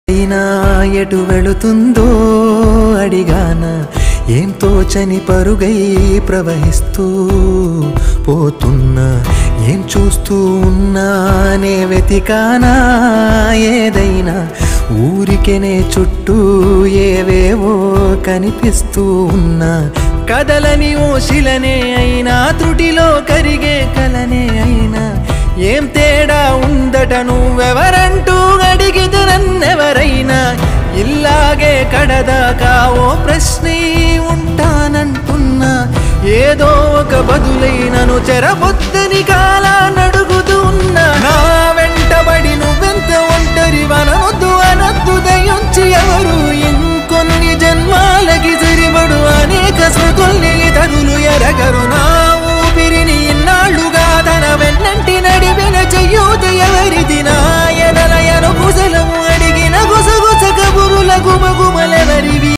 అయినా ఎటు వెళుతుందో అడిగానా ఏం తోచని పరుగై ప్రవహిస్తూ పోతున్నా ఏం చూస్తూ ఉన్నానే వెతికానా ఏదైనా ఊరికెనే చుట్టూ ఏవేవో కనిపిస్తూ ఉన్నా కదలని ఓ శిలనే అయినా త్రుటిలో కరిగే కలనే అయినా ఏం తేడా ఉందట నువ్వెవరంటూ అడిగిదు నన్నెవరైనా ఇల్లాగే కడదాకా ఓ ప్రశ్నే ఉంటానంటున్నా ఏదో ఒక బదులైనను చెరబొద్దని కాలా నడు